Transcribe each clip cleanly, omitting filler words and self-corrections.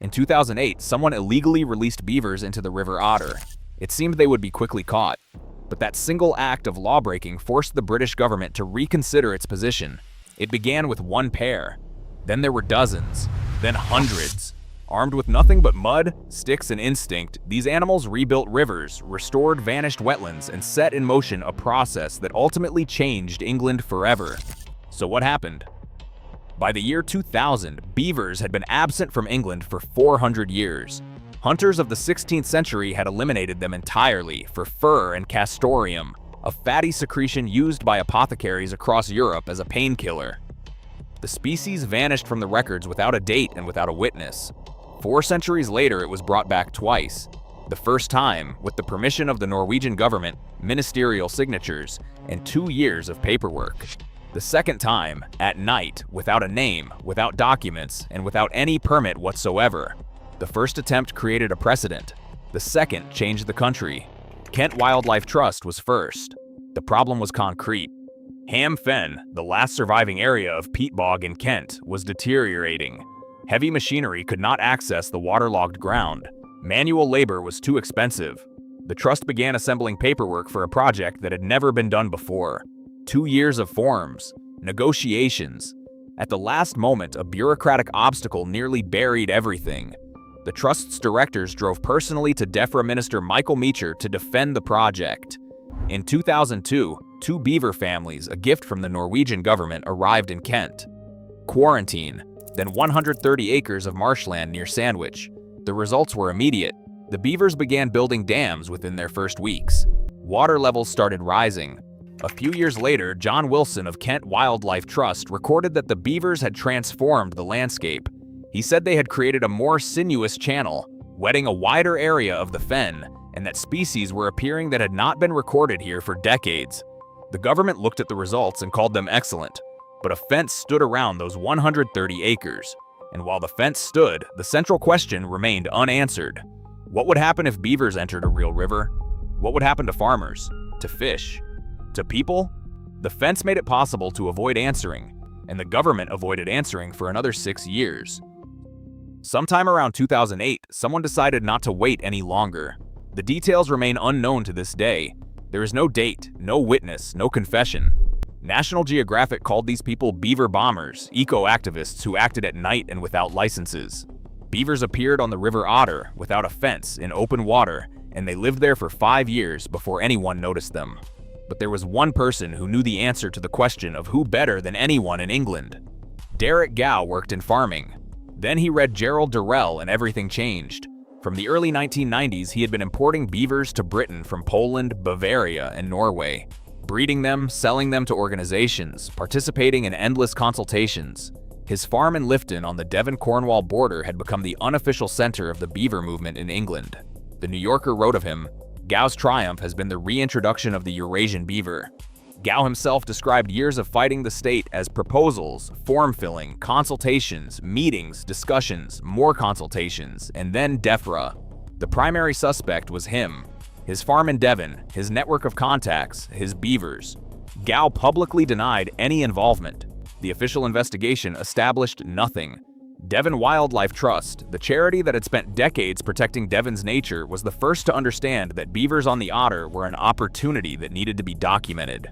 In 2008, someone illegally released beavers into the River Otter. It seemed they would be quickly caught. But that single act of lawbreaking forced the British government to reconsider its position. It began with one pair. Then there were dozens. Then hundreds. Armed with nothing but mud, sticks, and instinct, these animals rebuilt rivers, restored vanished wetlands, and set in motion a process that ultimately changed England forever. So what happened? By the year 2000, beavers had been absent from England for 400 years. Hunters of the 16th century had eliminated them entirely for fur and castoreum, a fatty secretion used by apothecaries across Europe as a painkiller. The species vanished from the records without a date and without a witness. 4 centuries later, it was brought back twice. The first time, with the permission of the Norwegian government, ministerial signatures, and 2 years of paperwork. The second time, at night, without a name, without documents, and without any permit whatsoever. The first attempt created a precedent. The second changed the country. Kent Wildlife Trust was first. The problem was concrete. Ham Fen, the last surviving area of peat bog in Kent, was deteriorating. Heavy machinery could not access the waterlogged ground. Manual labor was too expensive. The trust began assembling paperwork for a project that had never been done before. 2 years of forms, negotiations. At the last moment, a bureaucratic obstacle nearly buried everything. The trust's directors drove personally to DEFRA Minister Michael Meacher to defend the project. In 2002, 2 beaver families, a gift from the Norwegian government, arrived in Kent. Quarantine, then 130 acres of marshland near Sandwich. The results were immediate. The beavers began building dams within their first weeks. Water levels started rising. A few years later, John Wilson of Kent Wildlife Trust recorded that the beavers had transformed the landscape. He said they had created a more sinuous channel, wetting a wider area of the fen, and that species were appearing that had not been recorded here for decades. The government looked at the results and called them excellent, but a fence stood around those 130 acres. And while the fence stood, the central question remained unanswered. What would happen if beavers entered a real river? What would happen to farmers? To fish? To people? The fence made it possible to avoid answering, and the government avoided answering for another 6 years. Sometime around 2008, someone decided not to wait any longer. The details remain unknown to this day. There is no date, no witness, no confession. National Geographic called these people beaver bombers, eco-activists who acted at night and without licenses. Beavers appeared on the River Otter without a fence in open water, and they lived there for 5 years before anyone noticed them. But there was one person who knew the answer to the question of who better than anyone in England. Derek Gow worked in farming. Then he read Gerald Durrell and everything changed. From the early 1990s, he had been importing beavers to Britain from Poland, Bavaria, and Norway, breeding them, selling them to organizations, participating in endless consultations. His farm in Lifton on the Devon-Cornwall border had become the unofficial center of the beaver movement in England. The New Yorker wrote of him, "Gow's triumph has been the reintroduction of the Eurasian beaver." Gow himself described years of fighting the state as proposals, form-filling, consultations, meetings, discussions, more consultations, and then DEFRA. The primary suspect was him, his farm in Devon, his network of contacts, his beavers. Gow publicly denied any involvement. The official investigation established nothing. Devon Wildlife Trust, the charity that had spent decades protecting Devon's nature, was the first to understand that beavers on the Otter were an opportunity that needed to be documented.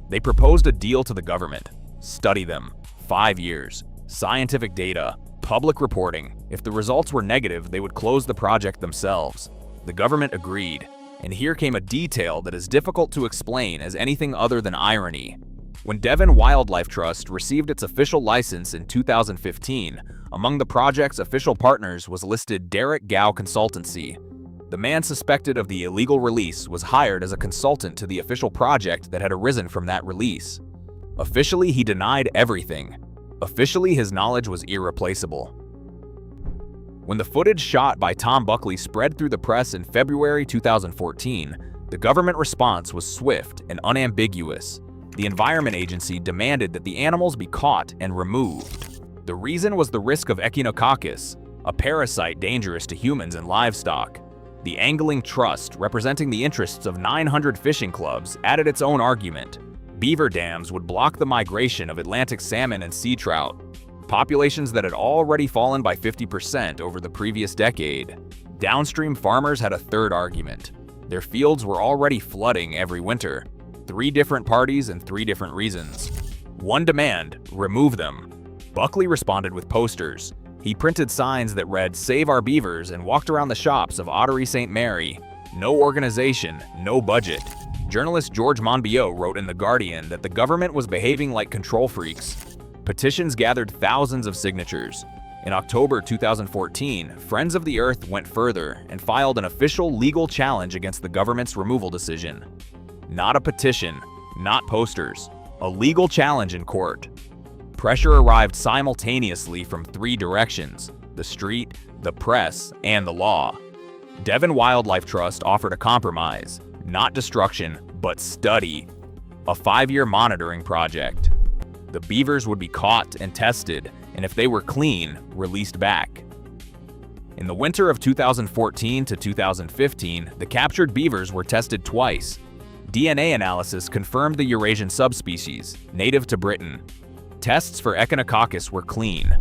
They proposed a deal to the government. Study them. 5 years. Scientific data. Public reporting. If the results were negative, they would close the project themselves. The government agreed. And here came a detail that is difficult to explain as anything other than irony. When Devon Wildlife Trust received its official license in 2015, among the project's official partners was listed Derek Gow Consultancy. The man suspected of the illegal release was hired as a consultant to the official project that had arisen from that release. Officially, he denied everything. Officially, his knowledge was irreplaceable. When the footage shot by Tom Buckley spread through the press in February 2014, the government response was swift and unambiguous. The Environment Agency demanded that the animals be caught and removed. The reason was the risk of echinococcus, a parasite dangerous to humans and livestock. The Angling Trust, representing the interests of 900 fishing clubs, added its own argument. Beaver dams would block the migration of Atlantic salmon and sea trout. populations that had already fallen by 50% over the previous decade. Downstream farmers had a third argument. Their fields were already flooding every winter. 3 different parties and 3 different reasons. One demand: remove them. Buckley responded with posters. He printed signs that read, "Save our beavers," and walked around the shops of Ottery St. Mary. No organization, no budget. Journalist George Monbiot wrote in The Guardian that the government was behaving like control freaks. Petitions gathered thousands of signatures. In October 2014, Friends of the Earth went further and filed an official legal challenge against the government's removal decision. Not a petition, not posters, a legal challenge in court. Pressure arrived simultaneously from 3 directions: the street, the press, and the law. Devon Wildlife Trust offered a compromise: not destruction, but study. A 5-year monitoring project. The beavers would be caught and tested, and if they were clean, released back. In the winter of 2014 to 2015, the captured beavers were tested twice. DNA analysis confirmed the Eurasian subspecies, native to Britain. Tests for Echinococcus were clean.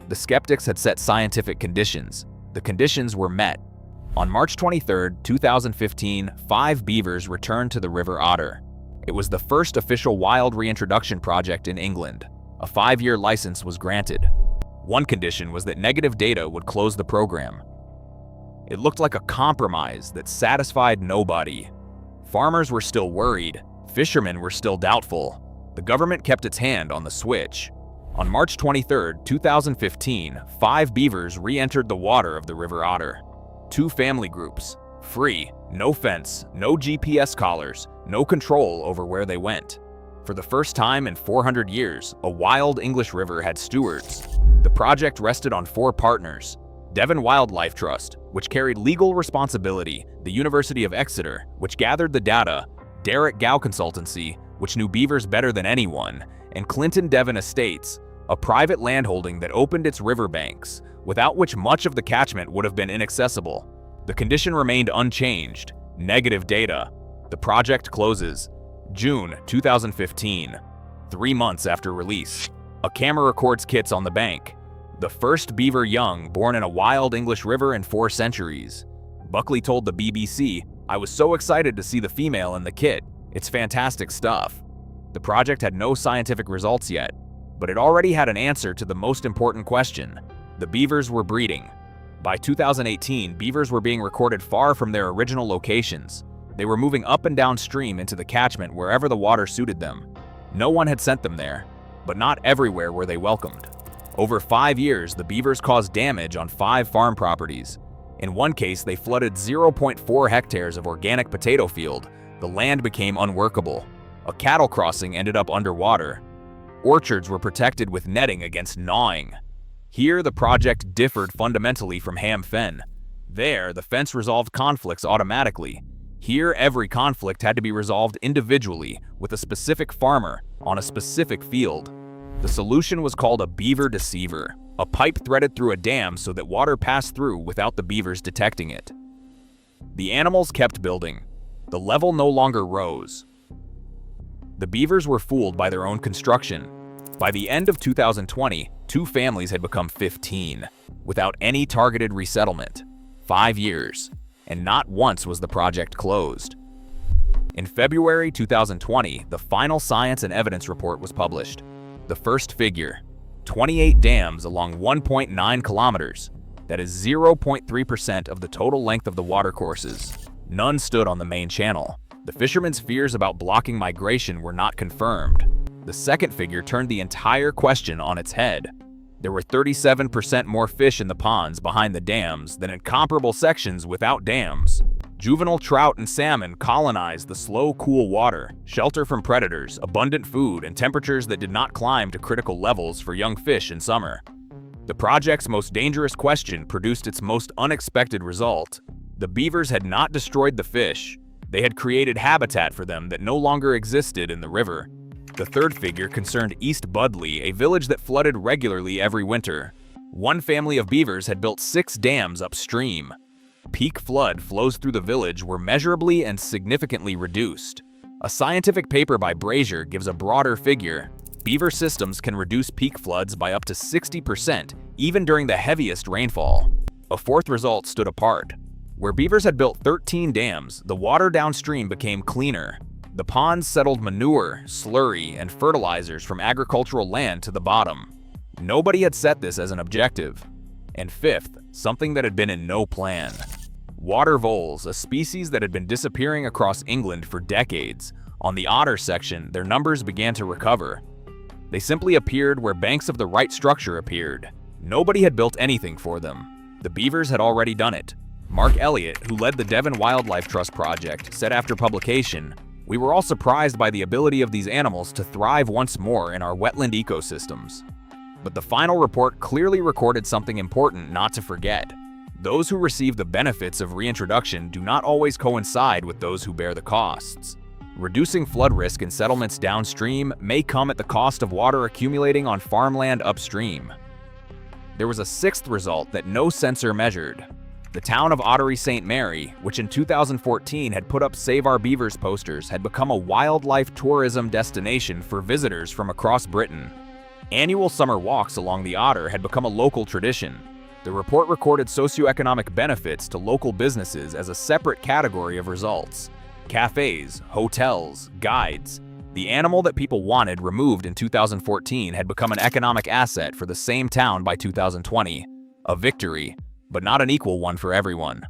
The skeptics had set scientific conditions. The conditions were met. On March 23, 2015, 5 beavers returned to the River Otter. It was the first official wild reintroduction project in England. A 5-year license was granted. One condition was that negative data would close the program. It looked like a compromise that satisfied nobody. Farmers were still worried. Fishermen were still doubtful. The government kept its hand on the switch. On March 23, 2015, 5 beavers re-entered the water of the River Otter. 2 family groups. Free, no fence, no GPS collars, no control over where they went. For the first time in 400 years, a wild English river had stewards. The project rested on 4 partners: Devon Wildlife Trust, which carried legal responsibility, the University of Exeter, which gathered the data, Derek Gow Consultancy, which knew beavers better than anyone, and Clinton Devon Estates, a private landholding that opened its riverbanks, without which much of the catchment would have been inaccessible. The condition remained unchanged: negative data. The project closes. June 2015, 3 months after release. A camera records kits on the bank. The first beaver young born in a wild English river in 4 centuries. Buckley told the BBC, "I was so excited to see the female in the kit. It's fantastic stuff." The project had no scientific results yet, but it already had an answer to the most important question. The beavers were breeding. By 2018, beavers were being recorded far from their original locations. They were moving up and downstream into the catchment wherever the water suited them. No one had sent them there, but not everywhere were they welcomed. Over 5 years, the beavers caused damage on 5 farm properties. In one case, they flooded 0.4 hectares of organic potato field. The land became unworkable. A cattle crossing ended up underwater. Orchards were protected with netting against gnawing. Here, the project differed fundamentally from Ham Fen. There, the fence resolved conflicts automatically. Here, every conflict had to be resolved individually with a specific farmer on a specific field. The solution was called a beaver deceiver, a pipe threaded through a dam so that water passed through without the beavers detecting it. The animals kept building. The level no longer rose. The beavers were fooled by their own construction. By the end of 2020, 2 families had become 15, without any targeted resettlement. 5 years. And not once was the project closed. In February 2020, the final science and evidence report was published. The first figure: 28 dams along 1.9 kilometers. That is 0.3% of the total length of the watercourses. None stood on the main channel. The fishermen's fears about blocking migration were not confirmed. The second figure turned the entire question on its head. There were 37% more fish in the ponds behind the dams than in comparable sections without dams. Juvenile trout and salmon colonized the slow, cool water, shelter from predators, abundant food, and temperatures that did not climb to critical levels for young fish in summer. The project's most dangerous question produced its most unexpected result. The beavers had not destroyed the fish. They had created habitat for them that no longer existed in the river. The third figure concerned East Budleigh, a village that flooded regularly every winter. One family of beavers had built 6 dams upstream. Peak flood flows through the village were measurably and significantly reduced. A scientific paper by Brazier gives a broader figure: Beaver systems can reduce peak floods by up to 60%, even during the heaviest rainfall. A fourth result stood apart. Where beavers had built 13 dams, the water downstream became cleaner. The ponds settled manure, slurry, and fertilizers from agricultural land to the bottom. Nobody had set this as an objective. And fifth, something that had been in no plan. Water voles, a species that had been disappearing across England for decades. On the otter section, their numbers began to recover. They simply appeared where banks of the right structure appeared. Nobody had built anything for them. The beavers had already done it. Mark Elliott, who led the Devon Wildlife Trust project, said after publication, "We were all surprised by the ability of these animals to thrive once more in our wetland ecosystems." But the final report clearly recorded something important not to forget. Those who receive the benefits of reintroduction do not always coincide with those who bear the costs. Reducing flood risk in settlements downstream may come at the cost of water accumulating on farmland upstream. There was a sixth result that no censor measured. The town of Ottery St. Mary, which in 2014 had put up Save Our Beavers posters, had become a wildlife tourism destination for visitors from across Britain. Annual summer walks along the Otter had become a local tradition. The report recorded socioeconomic benefits to local businesses as a separate category of results. Cafes, hotels, guides. The animal that people wanted removed in 2014 had become an economic asset for the same town by 2020. A victory, but not an equal one for everyone.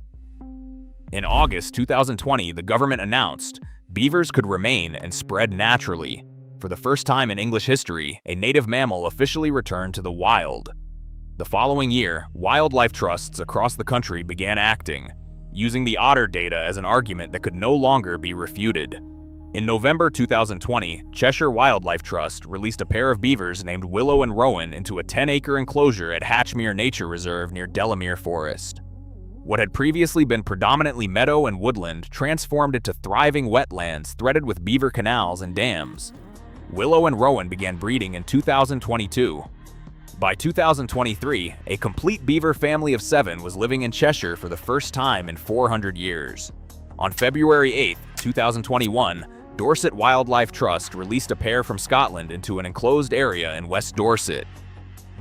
In August 2020, the government announced beavers could remain and spread naturally. For the first time in English history, a native mammal officially returned to the wild. The following year, wildlife trusts across the country began acting, using the otter data as an argument that could no longer be refuted. In November 2020, Cheshire Wildlife Trust released a pair of beavers named Willow and Rowan into a 10-acre enclosure at Hatchmere Nature Reserve near Delamere Forest. What had previously been predominantly meadow and woodland transformed into thriving wetlands threaded with beaver canals and dams. Willow and Rowan began breeding in 2022. By 2023, a complete beaver family of 7 was living in Cheshire for the first time in 400 years. On February 8, 2021, Dorset Wildlife Trust released a pair from Scotland into an enclosed area in West Dorset.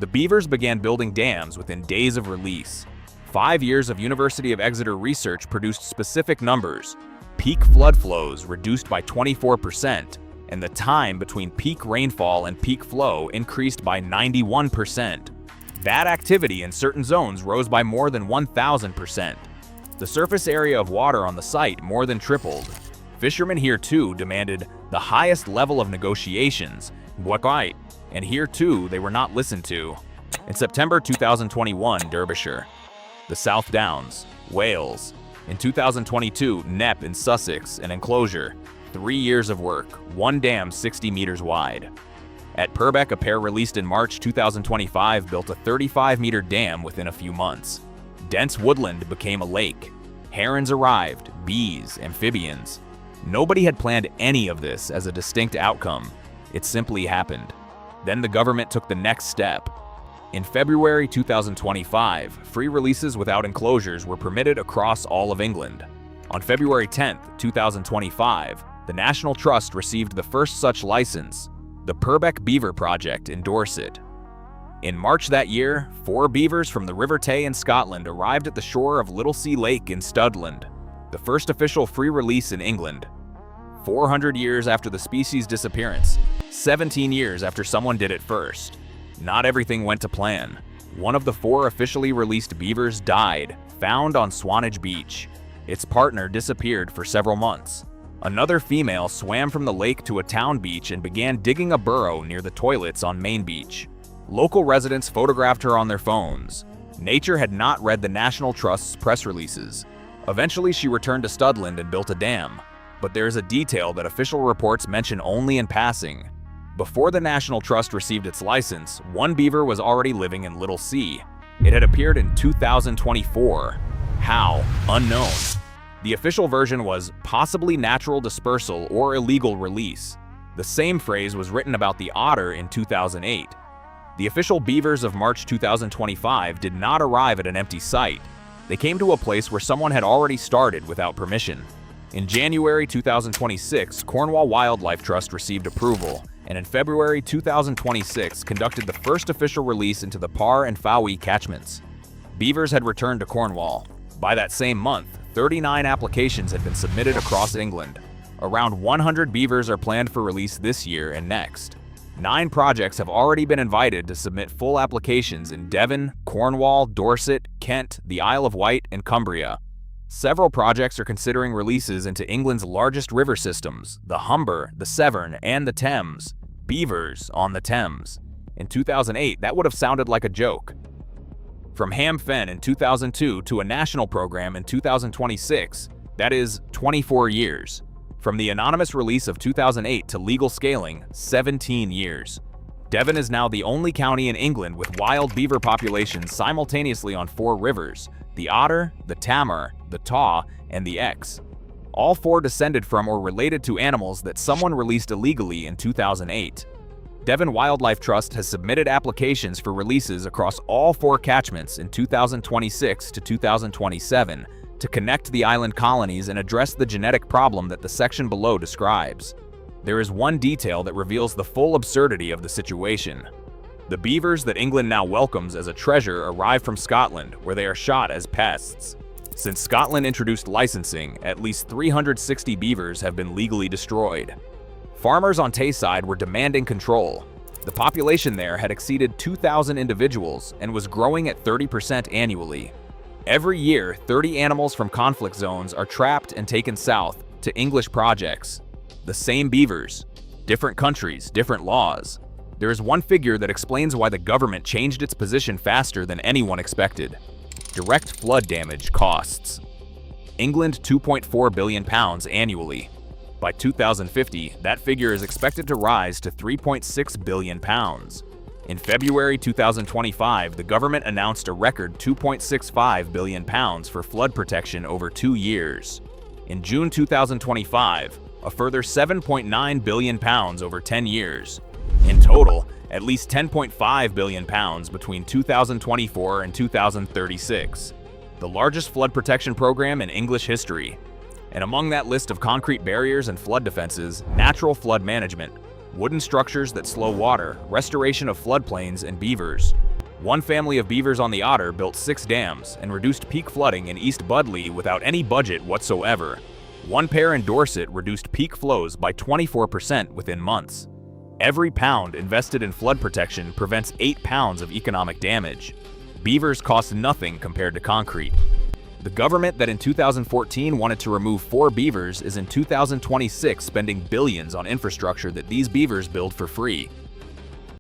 The beavers began building dams within days of release. 5 years of University of Exeter research produced specific numbers. Peak flood flows reduced by 24%, and the time between peak rainfall and peak flow increased by 91%. Bad activity in certain zones rose by more than 1,000%. The surface area of water on the site more than tripled. Fishermen here too demanded the highest level of negotiations, and here too they were not listened to. In September 2021, Derbyshire. The South Downs, Wales. In 2022, Knepp in Sussex, an enclosure. 3 years of work, 1 dam 60 meters wide. At Purbeck, a pair released in March 2025 built a 35-meter dam within a few months. Dense woodland became a lake. Herons arrived, bees, amphibians. Nobody had planned any of this as a distinct outcome. It simply happened. Then the government took the next step. In February 2025, free releases without enclosures were permitted across all of England. On February 10, 2025, the National Trust received the first such license, the Purbeck Beaver Project in Dorset. In March that year, 4 beavers from the River Tay in Scotland arrived at the shore of Littlesea Lake in Studland, the first official free release in England. 400 years after the species' disappearance, 17 years after someone did it first. Not everything went to plan. One of the 4 officially released beavers died, found on Swanage Beach. Its partner disappeared for several months. Another female swam from the lake to a town beach and began digging a burrow near the toilets on Main Beach. Local residents photographed her on their phones. Nature had not read the National Trust's press releases. Eventually, she returned to Studland and built a dam. But there is a detail that official reports mention only in passing. Before the National Trust received its license, 1 beaver was already living in Littlesea. It had appeared in 2024. How? Unknown. The official version was possibly natural dispersal or illegal release. The same phrase was written about the otter in 2008. The official beavers of March 2025 did not arrive at an empty site. They came to a place where someone had already started without permission. In January 2026, Cornwall Wildlife Trust received approval, and in February 2026 conducted the first official release into the Par and Fowey catchments. Beavers had returned to Cornwall. By that same month, 39 applications had been submitted across England. Around 100 beavers are planned for release this year and next. 9 projects have already been invited to submit full applications in Devon, Cornwall, Dorset, Kent, the Isle of Wight, and Cumbria. Several projects are considering releases into England's largest river systems, the Humber, the Severn, and the Thames. Beavers on the Thames. In 2008, that would have sounded like a joke. From Ham Fen in 2002 to a national program in 2026, that is 24 years. From the anonymous release of 2008 to legal scaling, 17 years. Devon is now the only county in England with wild beaver populations simultaneously on 4 rivers: the Otter, the Tamar, the Taw, and the Exe. All 4 descended from or related to animals that someone released illegally in 2008. Devon Wildlife Trust has submitted applications for releases across all 4 catchments in 2026 to 2027 to connect the island colonies and address the genetic problem that the section below describes. There is one detail that reveals the full absurdity of the situation. The beavers that England now welcomes as a treasure arrive from Scotland, where they are shot as pests. Since Scotland introduced licensing, at least 360 beavers have been legally destroyed. Farmers on Tayside were demanding control. The population there had exceeded 2,000 individuals and was growing at 30% annually. Every year, 30 animals from conflict zones are trapped and taken south to English projects. The same beavers, different countries, different laws. There is one figure that explains why the government changed its position faster than anyone expected. Direct flood damage costs. England £2.4 billion annually. By 2050, that figure is expected to rise to £3.6 billion. In February 2025, the government announced a record £2.65 billion for flood protection over 2 years. In June 2025, a further £7.9 billion over 10 years. In total, at least £10.5 billion between 2024 and 2036. The largest flood protection program in English history. And among that list of concrete barriers and flood defenses, natural flood management, wooden structures that slow water, restoration of floodplains, and beavers. One family of beavers on the Otter built 6 dams and reduced peak flooding in East Budleigh without any budget whatsoever. One pair in Dorset reduced peak flows by 24% within months. Every pound invested in flood protection prevents 8 pounds of economic damage. Beavers cost nothing compared to concrete. The government that in 2014 wanted to remove 4 beavers is in 2026 spending billions on infrastructure that these beavers build for free.